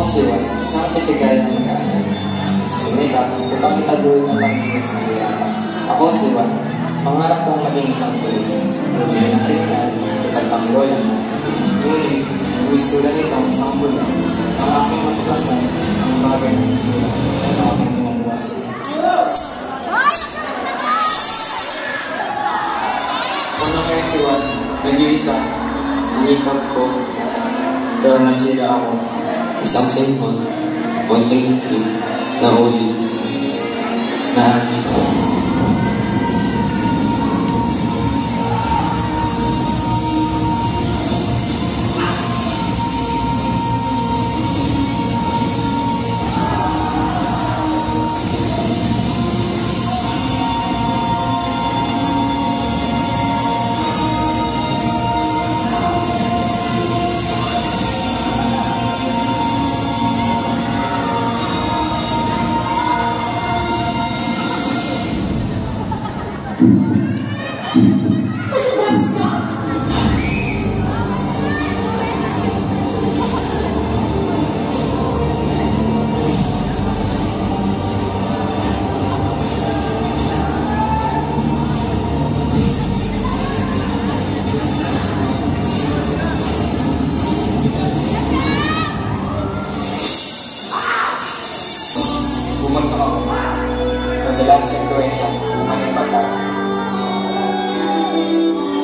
si Juan, isang tipikal na mag-aaral. Sumikap upang itaguin ang pagiging sa kahirapan. Ako si Juan, pangarap kong maging isang pulis. Lumili ng kriminal, ipagtanggol ang ngunit, buwis ko lang itong isang bulan. Ang aking matuklasan ang bagay na susunod sa aking kinabukasan. Kung nangyari si Juan, nag-iisa, sinikap ko, pero nasira ako. Isang cellphone, konting clip, na ulit, na bumagsak ako. Madalas yung gawin siya, ang pagkain.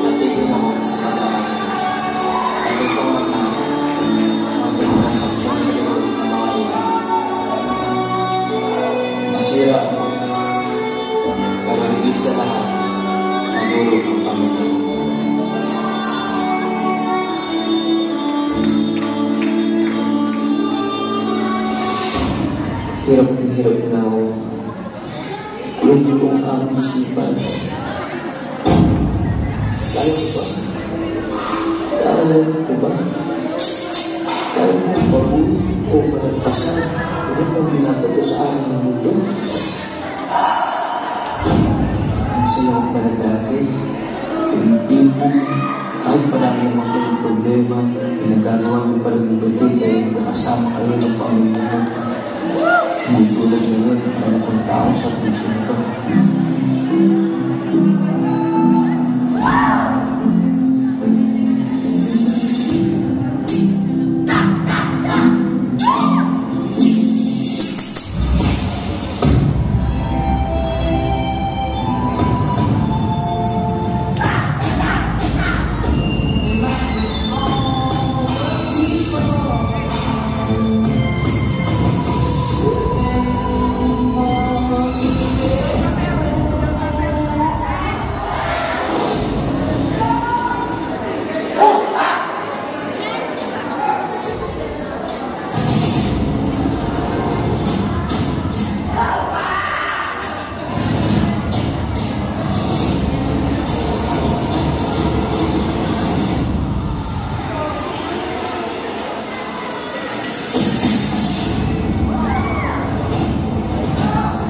Natigil ako sa kadaanan. Natigil kong magtama. Magpagtransaksyon sa likod ng mga ilan. Nasira ako. Pero higit sa lahat, nadulog ang Panginoon. Hirap na ako. Kunin ko ang aking isipan. Kaya ko ba? Kaalala ko ba? Kaya mo baguhin o malagpasan lahat ng binabato sa akin ng mundo? Ang sayaw pala dati, hindi mo, kahit marami naman kayong problema, pinagagawa mo pa rin yung batid dahil nakasama kayo ng pamilya mo. Hindi tulad ngayon na napunta ako sa puso nito.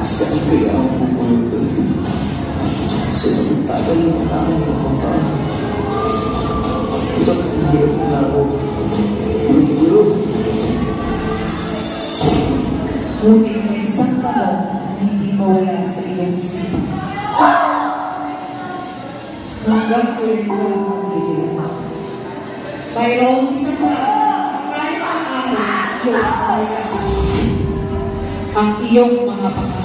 Saan kaya ang pupulog doon? Sino ang tagalin ang aking kapapaan? Ito, hirap na ako. Ulo. Ngunit may isang tanong na hindi mawala sa iyong isipan. Hanggang tuloy ko ang maglilima. Mayroong isang tao, kahit ang anos, Diyos ay ang iyong mga pangalan.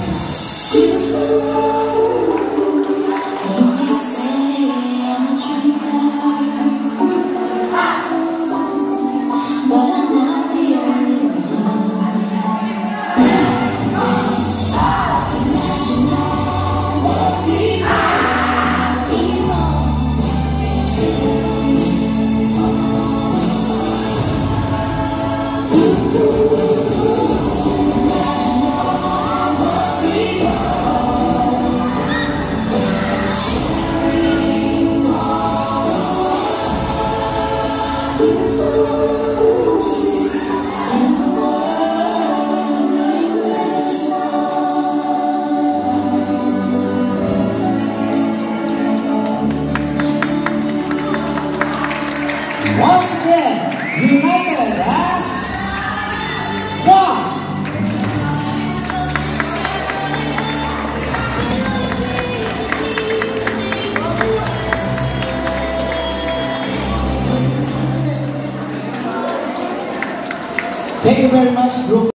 Thank you very much, group.